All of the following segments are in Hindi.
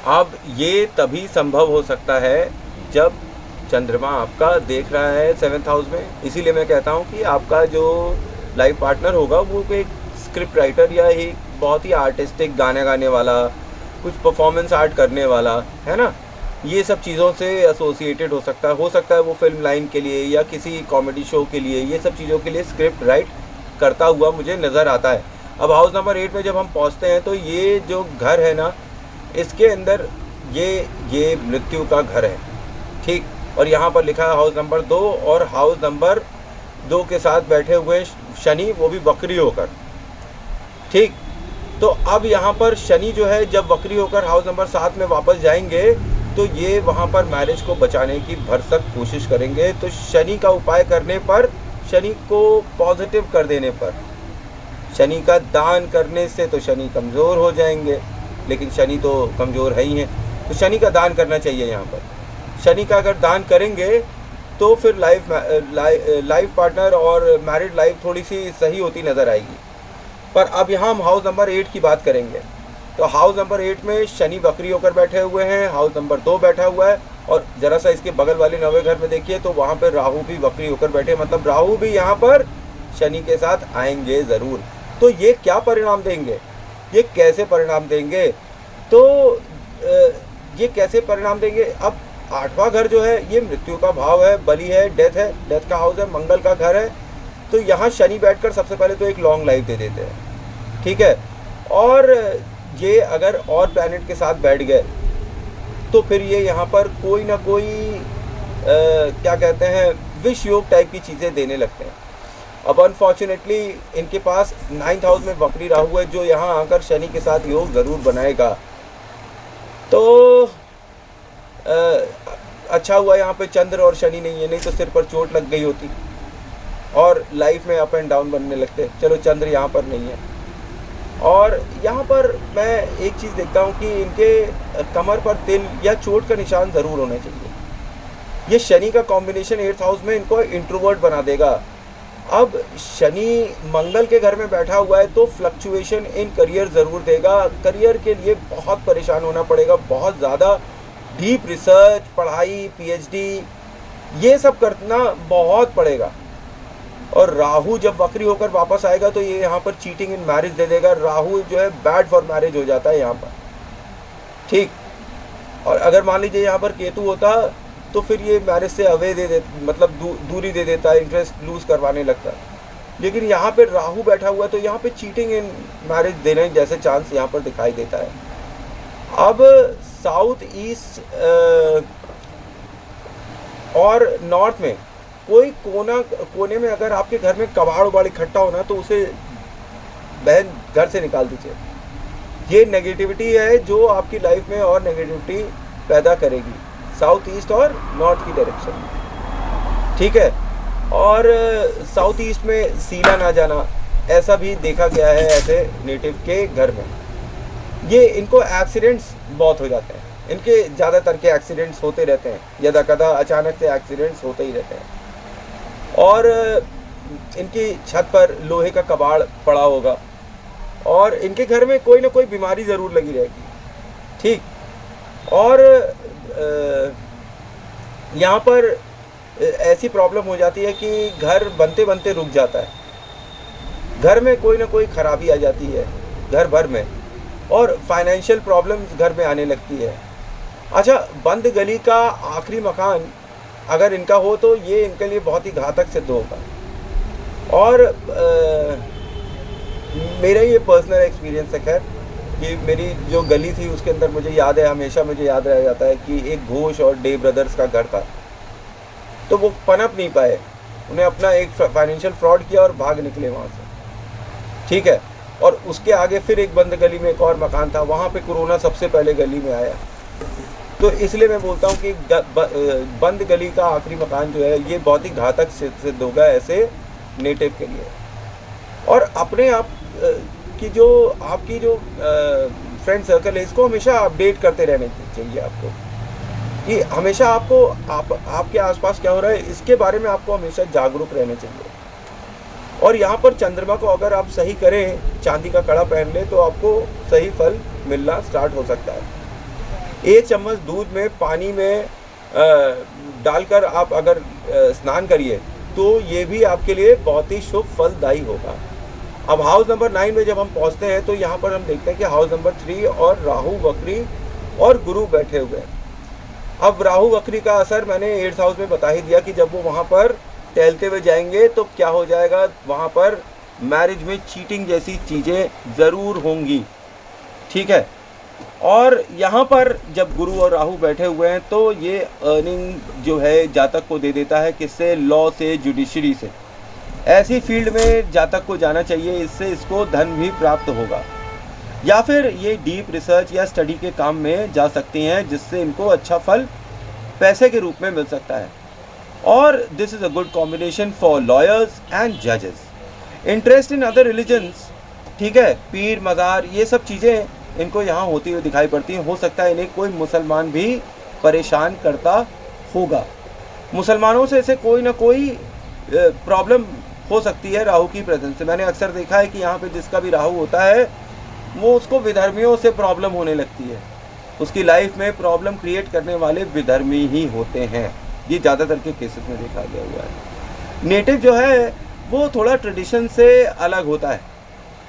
अब ये तभी संभव हो सकता है जब चंद्रमा आपका देख रहा है 7th हाउस में। इसीलिए मैं कहता हूँ कि आपका जो लाइफ पार्टनर होगा वो एक स्क्रिप्ट राइटर या एक बहुत ही आर्टिस्टिक गाने गाने वाला, कुछ परफॉर्मेंस आर्ट करने वाला, है ना, ये सब चीज़ों से एसोसिएटेड हो सकता है वो फिल्म लाइन के लिए या किसी कॉमेडी शो के लिए, ये सब चीज़ों के लिए स्क्रिप्ट राइट करता हुआ मुझे नज़र आता है। अब हाउस नंबर 8 में जब हम पहुंचते हैं तो ये जो घर है ना, इसके अंदर ये मृत्यु का घर है, ठीक। और यहाँ पर लिखा है हाउस नंबर 2, और हाउस नंबर 2 के साथ बैठे हुए शनि, वो भी वक्री होकर, ठीक। तो अब यहाँ पर शनि जो है जब वक्री होकर हाउस नंबर 7 में वापस जाएंगे तो ये वहाँ पर मैरिज को बचाने की भरसक कोशिश करेंगे। तो शनि का उपाय करने पर, शनि को पॉजिटिव कर देने पर, शनि का दान करने से तो शनि कमज़ोर हो जाएंगे, लेकिन शनि तो कमज़ोर है ही है, तो शनि का दान करना चाहिए। यहाँ पर शनि का अगर दान करेंगे तो फिर लाइफ पार्टनर और मैरिड लाइफ थोड़ी सी सही होती नज़र आएगी। पर अब यहाँ हम हाउस नंबर 8 की बात करेंगे। तो हाउस नंबर 8 में शनि वक्री होकर बैठे हुए हैं, हाउस नंबर 2 बैठा हुआ है, और ज़रा सा इसके बगल वाले 9वें घर में देखिए तो वहाँ पर राहु भी वक्री होकर बैठे, मतलब राहु भी यहाँ पर शनि के साथ आएंगे ज़रूर। तो ये क्या परिणाम देंगे, ये कैसे परिणाम देंगे, तो ये कैसे परिणाम देंगे। अब 8वां घर जो है ये मृत्यु का भाव है, बलि है, डेथ का हाउस है, मंगल का घर है। तो यहाँ शनि बैठकर सबसे पहले तो एक लॉन्ग लाइफ दे देते हैं, ठीक है। और ये अगर और प्लैनेट के साथ बैठ गए तो फिर ये यहाँ पर कोई ना कोई क्या कहते हैं, विष योग टाइप की चीज़ें देने लगते हैं। अब अनफॉर्चुनेटली इनके पास 9th हाउस में वक्री राहु है, जो यहाँ आकर शनि के साथ योग ज़रूर बनाएगा। तो अच्छा हुआ यहाँ पे चंद्र और शनि नहीं है, नहीं तो सिर पर चोट लग गई होती और लाइफ में अप एंड डाउन बनने लगते। चलो चंद्र यहाँ पर नहीं है। और यहाँ पर मैं एक चीज़ देखता हूँ कि इनके कमर पर तिल या चोट का निशान ज़रूर होना चाहिए। ये शनि का कॉम्बिनेशन 8th हाउस में इनको इंट्रोवर्ट बना देगा। अब शनि मंगल के घर में बैठा हुआ है तो फ्लक्चुएशन इन करियर ज़रूर देगा। करियर के लिए बहुत परेशान होना पड़ेगा, बहुत ज़्यादा डीप रिसर्च, पढ़ाई, पीएचडी, ये सब करना बहुत पड़ेगा। और राहु जब वक्री होकर वापस आएगा तो ये यहाँ पर चीटिंग इन मैरिज दे देगा। राहु जो है बैड फॉर मैरिज हो जाता है यहाँ पर, ठीक। और अगर मान लीजिए यहाँ पर केतु होता तो फिर ये मैरिज से अवे मतलब दूरी दे देता है, इंटरेस्ट लूज करवाने लगता है। लेकिन यहाँ पे राहु बैठा हुआ है तो यहाँ पे चीटिंग इन मैरिज देने जैसे चांस यहाँ पर दिखाई देता है। अब साउथ ईस्ट और नॉर्थ में कोई कोने में अगर आपके घर में कबाड़ उबाड़ इकट्ठा होना तो उसे बहन घर से निकाल दीजिए। ये नेगेटिविटी है जो आपकी लाइफ में और नेगेटिविटी पैदा करेगी, साउथ ईस्ट और नॉर्थ की डायरेक्शन में, ठीक है। और साउथ ईस्ट में सीला ना जाना, ऐसा भी देखा गया है ऐसे नेटिव के घर में। ये इनको एक्सीडेंट्स बहुत हो जाते हैं, इनके ज़्यादातर के एक्सीडेंट्स होते रहते हैं, यदा कदा अचानक से एक्सीडेंट्स होते ही रहते हैं। और इनकी छत पर लोहे का कबाड़ पड़ा होगा और इनके घर में कोई ना कोई बीमारी ज़रूर लगी रहेगी, ठीक। और यहाँ पर ऐसी प्रॉब्लम हो जाती है कि घर बनते बनते रुक जाता है, घर में कोई ना कोई खराबी आ जाती है घर भर में, और फाइनेंशियल प्रॉब्लम्स घर में आने लगती है। अच्छा, बंद गली का आखिरी मकान अगर इनका हो तो ये इनके लिए बहुत ही घातक सिद्ध होगा। और मेरा ये पर्सनल एक्सपीरियंस है खैर कि मेरी जो गली थी उसके अंदर मुझे याद है, हमेशा मुझे याद रह जाता है कि एक घोष और डे ब्रदर्स का घर था। तो वो पनप नहीं पाए, उन्हें अपना एक फाइनेंशियल फ्रॉड किया और भाग निकले वहाँ से, ठीक है। और उसके आगे फिर एक बंद गली में एक और मकान था, वहाँ पे कोरोना सबसे पहले गली में आया। तो इसलिए मैं बोलता हूँ कि बंद गली का आखिरी मकान जो है ये बहुत ही घातक सिद्ध होगा ऐसे नेटिव के लिए। और अपने आप की जो आपकी जो फ्रेंड सर्कल है इसको हमेशा अपडेट करते रहने चाहिए आपको, कि हमेशा आपको आपके आसपास क्या हो रहा है इसके बारे में आपको हमेशा जागरूक रहने चाहिए। और यहाँ पर चंद्रमा को अगर आप सही करें, चांदी का कड़ा पहन ले तो आपको सही फल मिलना स्टार्ट हो सकता है। 1 चम्मच दूध में पानी में डालकर आप अगर स्नान करिए तो ये भी आपके लिए बहुत ही शुभ फलदायी होगा। अब हाउस नंबर 9 में जब हम पहुंचते हैं तो यहाँ पर हम देखते हैं कि हाउस नंबर 3 और राहु वक्री और गुरु बैठे हुए हैं। अब राहु वक्री का असर मैंने 8th हाउस में बता ही दिया कि जब वो वहाँ पर टहलते हुए जाएंगे तो क्या हो जाएगा, वहाँ पर मैरिज में चीटिंग जैसी चीज़ें ज़रूर होंगी, ठीक है। और यहाँ पर जब गुरु और राहु बैठे हुए हैं तो ये अर्निंग जो है जातक को दे देता है, किससे, लॉ से, जुडिशरी से। ऐसी फील्ड में जातक को जाना चाहिए, इससे इसको धन भी प्राप्त होगा। या फिर ये डीप रिसर्च या स्टडी के काम में जा सकती हैं जिससे इनको अच्छा फल पैसे के रूप में मिल सकता है। और this is a good combination for lawyers and जजेस। इंटरेस्ट इन अदर रिलीजन्स, ठीक है, पीर मज़ार ये सब चीज़ें इनको यहाँ होती हुई दिखाई पड़ती हैं। हो सकता है इन्हें कोई मुसलमान भी परेशान करता होगा। मुसलमानों से ऐसे कोई ना कोई प्रॉब्लम हो सकती है राहु की प्रेजेंस से। मैंने अक्सर देखा है कि यहाँ पे जिसका भी राहु होता है वो उसको विधर्मियों से प्रॉब्लम होने लगती है। उसकी लाइफ में प्रॉब्लम क्रिएट करने वाले विधर्मी ही होते हैं। ये ज़्यादातर के केसेस में देखा गया हुआ है। नेटिव जो है वो थोड़ा ट्रेडिशन से अलग होता है,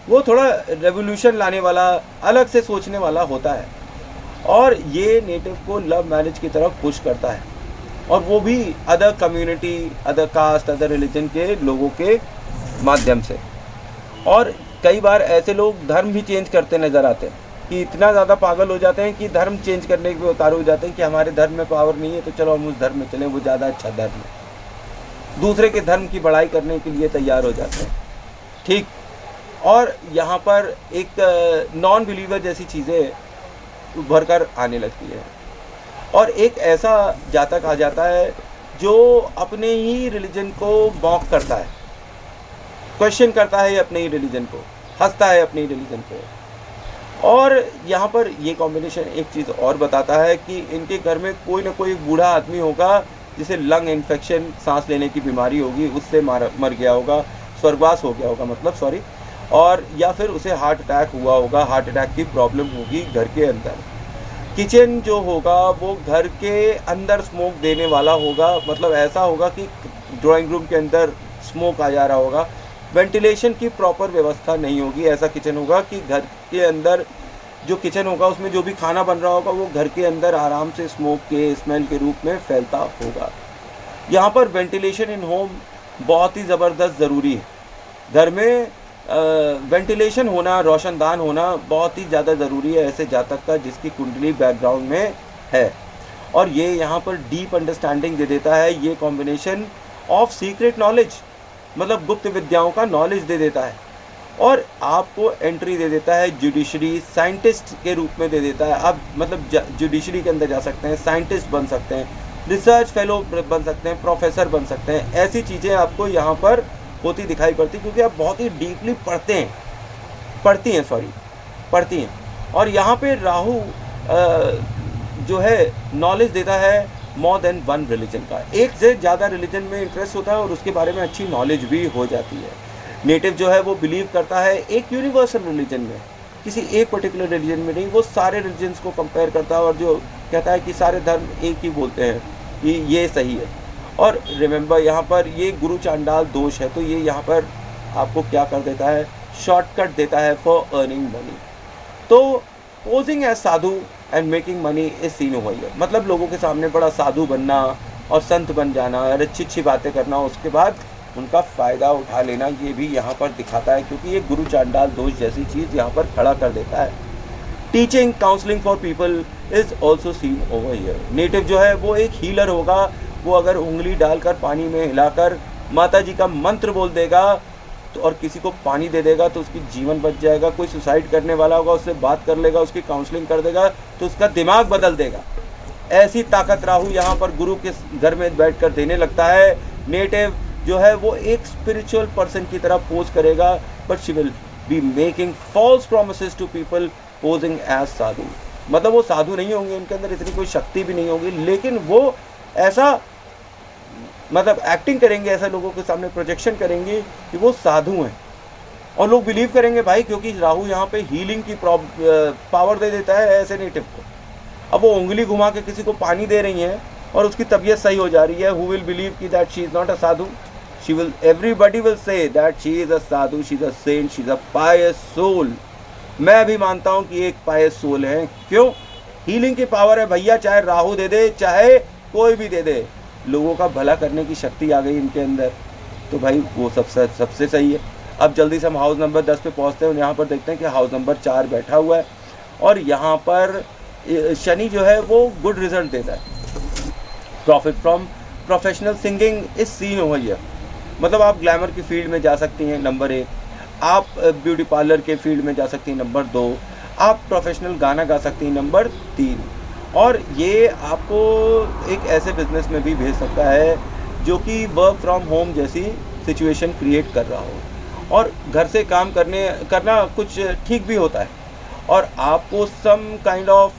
वो थोड़ा रेवोल्यूशन लाने वाला, अलग से सोचने वाला होता है। और ये नेटिव को लव मैरिज की तरफ पुश करता है, और वो भी other community, other caste, other religion के लोगों के माध्यम से। और कई बार ऐसे लोग धर्म भी चेंज करते नज़र आते हैं कि इतना ज़्यादा पागल हो जाते हैं कि धर्म चेंज करने के उतारू हो जाते हैं कि हमारे धर्म में पावर नहीं है तो चलो हम उस धर्म में चलें, वो ज़्यादा अच्छा धर्म है। दूसरे के धर्म की बड़ाई करने के लिए तैयार हो जाते हैं, ठीक। और यहाँ पर एक नॉन बिलीवर जैसी चीज़ें उभर कर आने लगती है। और एक ऐसा जातक आ जाता है जो अपने ही रिलीजन को मॉक करता है, क्वेश्चन करता है अपने ही रिलीजन को, हंसता है अपने ही रिलीजन को। और यहाँ पर ये कॉम्बिनेशन एक चीज़ और बताता है कि इनके घर में कोई ना कोई बूढ़ा आदमी होगा जिसे लंग इन्फेक्शन, सांस लेने की बीमारी होगी, उससे मर गया होगा, स्वर्गवास हो गया होगा मतलब, सॉरी। और या फिर उसे हार्ट अटैक हुआ होगा, हार्ट अटैक की प्रॉब्लम होगी घर के अंदर। किचन जो होगा वो घर के अंदर स्मोक देने वाला होगा, मतलब ऐसा होगा कि ड्राइंग रूम के अंदर स्मोक आ जा रहा होगा। वेंटिलेशन की प्रॉपर व्यवस्था नहीं होगी। ऐसा किचन होगा कि घर के अंदर जो किचन होगा उसमें जो भी खाना बन रहा होगा वो घर के अंदर आराम से स्मोक के स्मेल के रूप में फैलता होगा। यहाँ पर वेंटिलेशन इन होम बहुत ही ज़बरदस्त ज़रूरी है। घर में वेंटिलेशन होना, रोशनदान होना बहुत ही ज़्यादा ज़रूरी है ऐसे जातक का जिसकी कुंडली बैकग्राउंड में है। और ये यहाँ पर डीप अंडरस्टैंडिंग दे देता है। ये कॉम्बिनेशन ऑफ सीक्रेट नॉलेज, मतलब गुप्त विद्याओं का नॉलेज दे देता है। और आपको एंट्री दे देता है जुडिशरी, साइंटिस्ट के रूप में दे देता है। आप मतलब जुडिशरी के अंदर जा सकते हैं, साइंटिस्ट बन सकते हैं, रिसर्च फेलो बन सकते हैं, प्रोफेसर बन सकते हैं। ऐसी चीज़ें आपको यहाँ पर होती दिखाई पड़ती क्योंकि आप बहुत ही डीपली पढ़ती हैं। और यहाँ पे राहु जो है नॉलेज देता है मोर देन वन रिलीजन का। एक से ज़्यादा रिलीजन में इंटरेस्ट होता है और उसके बारे में अच्छी नॉलेज भी हो जाती है। नेटिव जो है वो बिलीव करता है एक यूनिवर्सल रिलीजन में, किसी एक पर्टिकुलर रिलीजन में नहीं। वो सारे रिलीजन्स को कंपेयर करता है और जो कहता है कि सारे धर्म एक ही बोलते हैं कि ये सही है। और रिमेंबर यहाँ पर ये गुरु चांडाल दोष है, तो ये यहाँ पर आपको क्या कर देता है, शॉर्टकट देता है फॉर अर्निंग मनी। तो posing as sadhu and making money is seen over here, मतलब लोगों के सामने बड़ा साधु बनना और संत बन जाना और अच्छी अच्छी बातें करना, उसके बाद उनका फ़ायदा उठा लेना, ये भी यहाँ पर दिखाता है क्योंकि ये गुरु चांडाल दोष जैसी चीज़ यहाँ पर खड़ा कर देता है। Teaching, counselling for people is also seen over here. Native जो है वो एक हीलर होगा। वो अगर उंगली डालकर पानी में हिलाकर माता जी का मंत्र बोल देगा तो और किसी को पानी दे देगा तो उसकी जीवन बच जाएगा। कोई सुसाइड करने वाला होगा उससे बात कर लेगा, उसकी काउंसलिंग कर देगा तो उसका दिमाग बदल देगा। ऐसी ताकत राहु यहाँ पर गुरु के घर में बैठकर देने लगता है। नेटिव जो है वो एक स्पिरिचुअल पर्सन की तरह पोज करेगा, but she will be making false promises to people posing as sadhu. मतलब वो साधु नहीं होंगे, उनके अंदर इतनी कोई शक्ति भी नहीं होगी, लेकिन वो ऐसा मतलब एक्टिंग करेंगे, ऐसा लोगों के सामने प्रोजेक्शन करेंगे कि वो साधु हैं और लोग बिलीव करेंगे भाई, क्योंकि राहु यहाँ पे हीलिंग की पावर दे देता है ऐसे नेटिव को। अब वो उंगली घुमा के किसी को पानी दे रही हैं और उसकी तबीयत सही हो जा रही है, हु विल बिलीव कि that she is not a sadhu? She will, everybody will say that she is a sadhu, she is a saint, she is a pious soul. मैं भी मानता हूँ कि एक पायस सोल है। क्यों? हीलिंग की पावर है भैया, चाहे राहु दे दे, चाहे कोई भी दे दे, लोगों का भला करने की शक्ति आ गई इनके अंदर, तो भाई वो सबसे सही है। अब जल्दी से हम हाउस नंबर 10 पे पहुंचते हैं और यहाँ पर देखते हैं कि हाउस नंबर 4 बैठा हुआ है और यहाँ पर शनि जो है वो गुड रिजल्ट देता है। Profit from professional singing is seen over here, मतलब आप ग्लैमर की फील्ड में जा सकती हैं, नंबर 1। आप ब्यूटी पार्लर के फील्ड में जा सकती हैं, नंबर 2। आप प्रोफेशनल गाना गा सकती हैं, नंबर 3। और ये आपको एक ऐसे बिजनेस में भी भेज सकता है जो कि वर्क फ्रॉम होम जैसी सिचुएशन क्रिएट कर रहा हो, और घर से काम करना कुछ ठीक भी होता है, और आपको सम काइंड ऑफ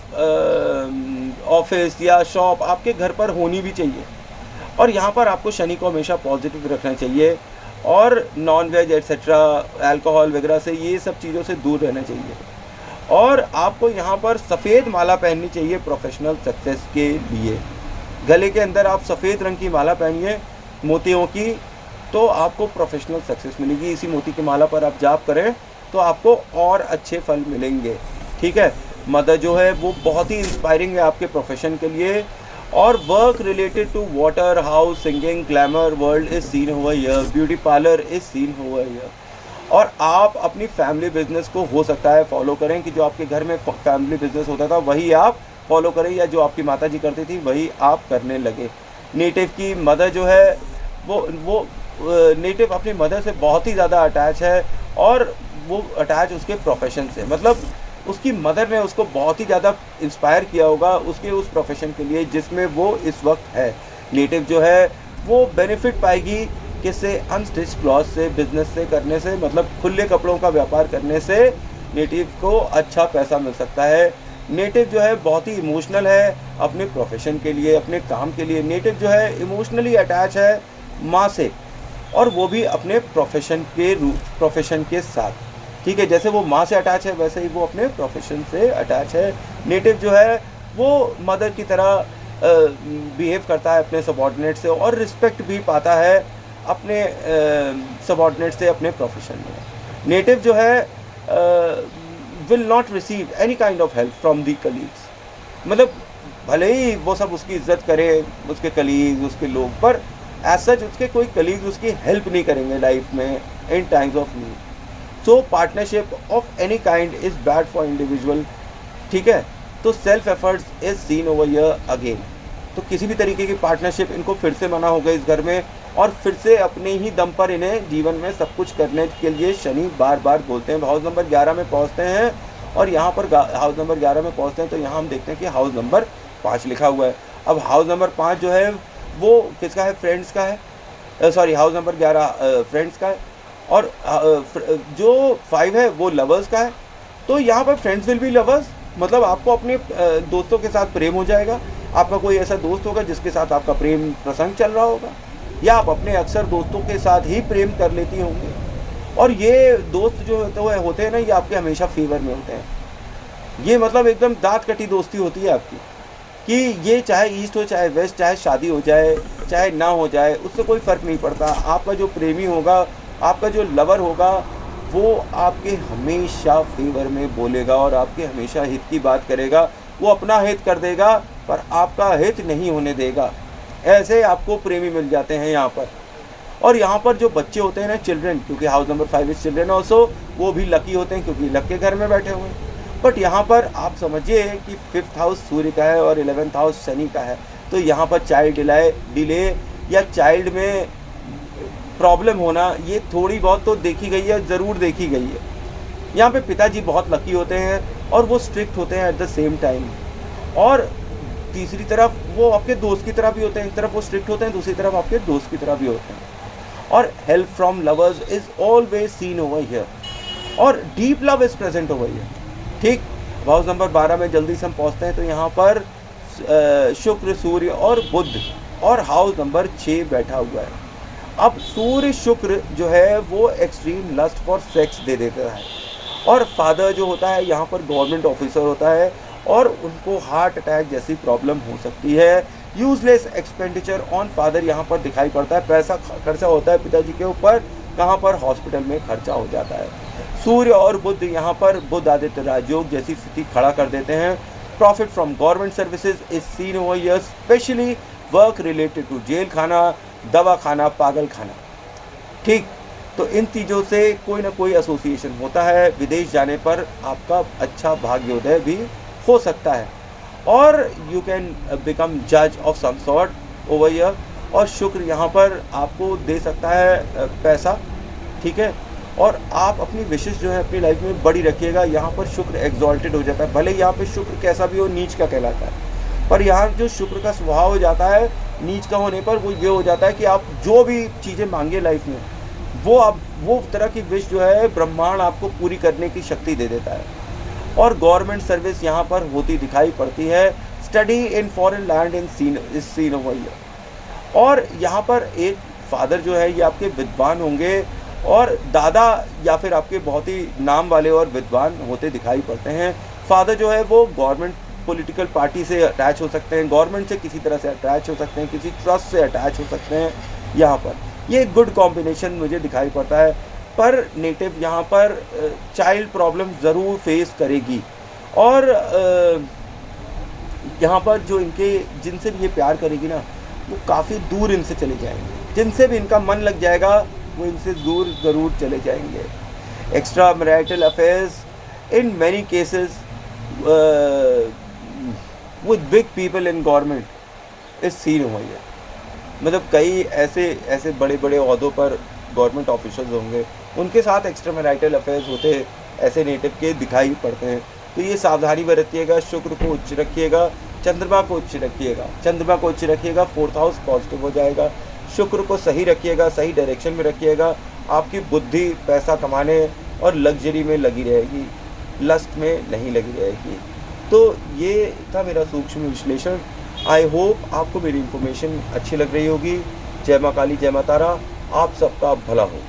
ऑफिस या शॉप आपके घर पर होनी भी चाहिए। और यहाँ पर आपको शनि को हमेशा पॉजिटिव रखना चाहिए और नॉन वेज एट्सेट्रा, अल्कोहल वगैरह से, ये सब चीज़ों से दूर रहना चाहिए। और आपको यहाँ पर सफ़ेद माला पहननी चाहिए प्रोफेशनल सक्सेस के लिए। गले के अंदर आप सफ़ेद रंग की माला पहनिए मोतियों की, तो आपको प्रोफेशनल सक्सेस मिलेगी। इसी मोती की माला पर आप जाप करें तो आपको और अच्छे फल मिलेंगे। ठीक है, मदर जो है वो बहुत ही इंस्पायरिंग है आपके प्रोफेशन के लिए। और work related to water, house, singing, glamour world is seen over here, beauty parlour is seen over here. और आप अपनी फैमिली बिजनेस को हो सकता है फॉलो करें कि जो आपके घर में फैमिली बिजनेस होता था वही आप फॉलो करें, या जो आपकी माता जी करती थी वही आप करने लगे। नेटिव की मदर जो है वो नेटिव अपनी मदर से बहुत ही ज़्यादा अटैच है, और वो अटैच उसके प्रोफेशन से, मतलब उसकी मदर ने उसको बहुत ही ज़्यादा इंस्पायर किया होगा उसके उस प्रोफेशन के लिए जिसमें वो इस वक्त है। नेटिव जो है वो बेनिफिट पाएगी किससे? अनस्टिच क्लॉथ से, बिजनेस से करने से, मतलब खुले कपड़ों का व्यापार करने से नेटिव को अच्छा पैसा मिल सकता है। नेटिव जो है बहुत ही इमोशनल है अपने प्रोफेशन के लिए, अपने काम के लिए। नेटिव जो है इमोशनली अटैच है माँ से, और वो भी अपने प्रोफेशन के साथ। ठीक है, जैसे वो माँ से अटैच है वैसे ही वो अपने प्रोफेशन से अटैच है। नेटिव जो है वो मदर की तरह बिहेव करता है अपने सबॉर्डिनेट से, और रिस्पेक्ट भी पाता है अपने सबॉर्डिनेट से अपने प्रोफेशन में। नेटिव जो है will not receive any kind of help from the colleagues, मतलब भले ही वो सब उसकी इज्जत करे, उसके कलीग्स, उसके लोग, पर एज सच उसके कोई कलीग्स उसकी हेल्प नहीं करेंगे लाइफ में in times of need. So partnership of any kind is bad for individual. ठीक है, तो self efforts is seen over here again. तो किसी भी तरीके की पार्टनरशिप इनको फिर से मना हो गई इस घर में, और फिर से अपने ही दम पर इन्हें जीवन में सब कुछ करने के लिए शनि बार बार बोलते हैं। हाउस नंबर 11 में पहुंचते हैं, और यहाँ पर हाउस नंबर 11 में पहुंचते हैं तो यहाँ हम देखते हैं कि हाउस नंबर 5 लिखा हुआ है। अब हाउस नंबर 5 जो है वो किसका है? फ्रेंड्स का है। सॉरी, हाउस नंबर 11 फ्रेंड्स का है, और जो 5 है वो लवर्स का है। तो यहाँ पर फ्रेंड्स विल बी लवर्स, मतलब आपको अपने दोस्तों के साथ प्रेम हो जाएगा। आपका कोई ऐसा दोस्त होगा जिसके साथ आपका प्रेम प्रसंग चल रहा होगा, या आप अपने अक्सर दोस्तों के साथ ही प्रेम कर लेती होंगी। और ये दोस्त जो होते हैं ना, ये आपके हमेशा फेवर में होते हैं। ये मतलब एकदम दांत कटी दोस्ती होती है आपकी, कि ये चाहे ईस्ट हो चाहे वेस्ट, चाहे शादी हो जाए चाहे ना हो जाए, उससे कोई फ़र्क नहीं पड़ता। आपका जो प्रेमी होगा, आपका जो लवर होगा, वो आपके हमेशा फेवर में बोलेगा और आपके हमेशा हित की बात करेगा। वो अपना हित कर देगा पर आपका हित नहीं होने देगा। ऐसे आपको प्रेमी मिल जाते हैं यहाँ पर। और यहाँ पर जो बच्चे होते हैं ना, चिल्ड्रन, क्योंकि house number 5 is children also, वो भी लकी होते हैं क्योंकि लक के घर में बैठे हुए हैं। बट यहाँ पर आप समझिए कि 5th हाउस सूर्य का है और 11th हाउस शनि का है, तो यहाँ पर चाइल्ड डिले या चाइल्ड में प्रॉब्लम होना, ये थोड़ी बहुत तो देखी गई है, ज़रूर देखी गई है। यहाँ पे पिताजी बहुत लकी होते हैं और वो स्ट्रिक्ट होते हैं एट द सेम टाइम, और तीसरी तरफ वो आपके दोस्त की तरह भी होते हैं। एक तरफ वो स्ट्रिक्ट होते हैं, दूसरी तरफ आपके दोस्त की तरह भी होते हैं। और help from lovers is always seen over here, और deep love is present over here. ठीक, हाउस नंबर 12 में जल्दी से हम पहुँचते हैं तो यहाँ पर शुक्र, सूर्य और बुध, और हाउस नंबर 6 बैठा हुआ है। अब सूर्य शुक्र जो है वो एक्सट्रीम लस्ट फॉर सेक्स दे देता है, और फादर जो होता है यहाँ पर गवर्नमेंट ऑफिसर होता है, और उनको हार्ट अटैक जैसी प्रॉब्लम हो सकती है। यूजलेस एक्सपेंडिचर ऑन फादर यहाँ पर दिखाई पड़ता है, पैसा खर्चा होता है पिताजी के ऊपर, कहाँ पर, हॉस्पिटल में खर्चा हो जाता है। सूर्य और बुध यहाँ पर बुध आदित्य राजयोग जैसी स्थिति खड़ा कर देते हैं। Profit from government services is seen over here, specially work related to jail खाना, दवा खाना, पागल खाना। ठीक, तो इन चीज़ों से कोई ना कोई एसोसिएशन होता है। विदेश जाने पर आपका अच्छा भाग्योदय भी हो सकता है, और यू कैन बिकम जज of some sort over here. और शुक्र यहाँ पर आपको दे सकता है पैसा, ठीक है, और आप अपनी विशेष जो है अपनी लाइफ में बड़ी रखिएगा। यहाँ पर शुक्र एग्जॉल्टेड हो जाता है, भले यहाँ पे शुक्र कैसा भी हो नीच का कहलाता है, पर यहाँ जो शुक्र का स्वभाव हो जाता है नीच का होने पर वो ये हो जाता है कि आप जो भी चीज़ें मांगे लाइफ में वो तरह की विश जो है ब्रह्मांड आपको पूरी करने की शक्ति दे देता है। और गवर्नमेंट सर्विस यहाँ पर होती दिखाई पड़ती है। Study in foreign land in scene over here. और यहाँ पर एक फादर जो है ये आपके विद्वान होंगे, और दादा या फिर आपके बहुत ही नाम वाले और विद्वान होते दिखाई पड़ते हैं। फादर जो है वो गवर्नमेंट पॉलिटिकल पार्टी से अटैच हो सकते हैं, गवर्नमेंट से किसी तरह से अटैच हो सकते हैं, किसी ट्रस्ट से अटैच हो सकते हैं। यहाँ पर ये गुड कॉम्बिनेशन मुझे दिखाई पड़ता है। पर नेटिव यहाँ पर चाइल्ड प्रॉब्लम ज़रूर फेस करेगी, और यहाँ पर जो इनके जिनसे भी ये प्यार करेगी ना वो काफ़ी दूर इनसे चले जाएंगे। जिनसे भी इनका मन लग जाएगा वो इनसे दूर ज़रूर चले जाएंगे। Extra marital affairs in many cases with big people in government is seen over here. मतलब कई ऐसे बड़े बड़े ओहदों पर गवर्नमेंट ऑफिसर्स होंगे, उनके साथ एक्स्ट्रा मैरिटल अफेयर्स होते ऐसे नेटिव के दिखाई पड़ते हैं। तो ये सावधानी बरतिएगा। शुक्र को उच्च रखिएगा, चंद्रमा को उच्च रखिएगा। 4th हाउस पॉजिटिव हो जाएगा। शुक्र को सही रखिएगा, सही डायरेक्शन में रखिएगा। आपकी बुद्धि पैसा कमाने और लग्जरी में लगी रहेगी, लस्ट में नहीं लगी रहेगी। तो ये था मेरा सूक्ष्म विश्लेषण। आई होप आपको मेरी इन्फॉर्मेशन अच्छी लग रही होगी। जय माँ काली, जय माँ तारा। आप सबका भला हो।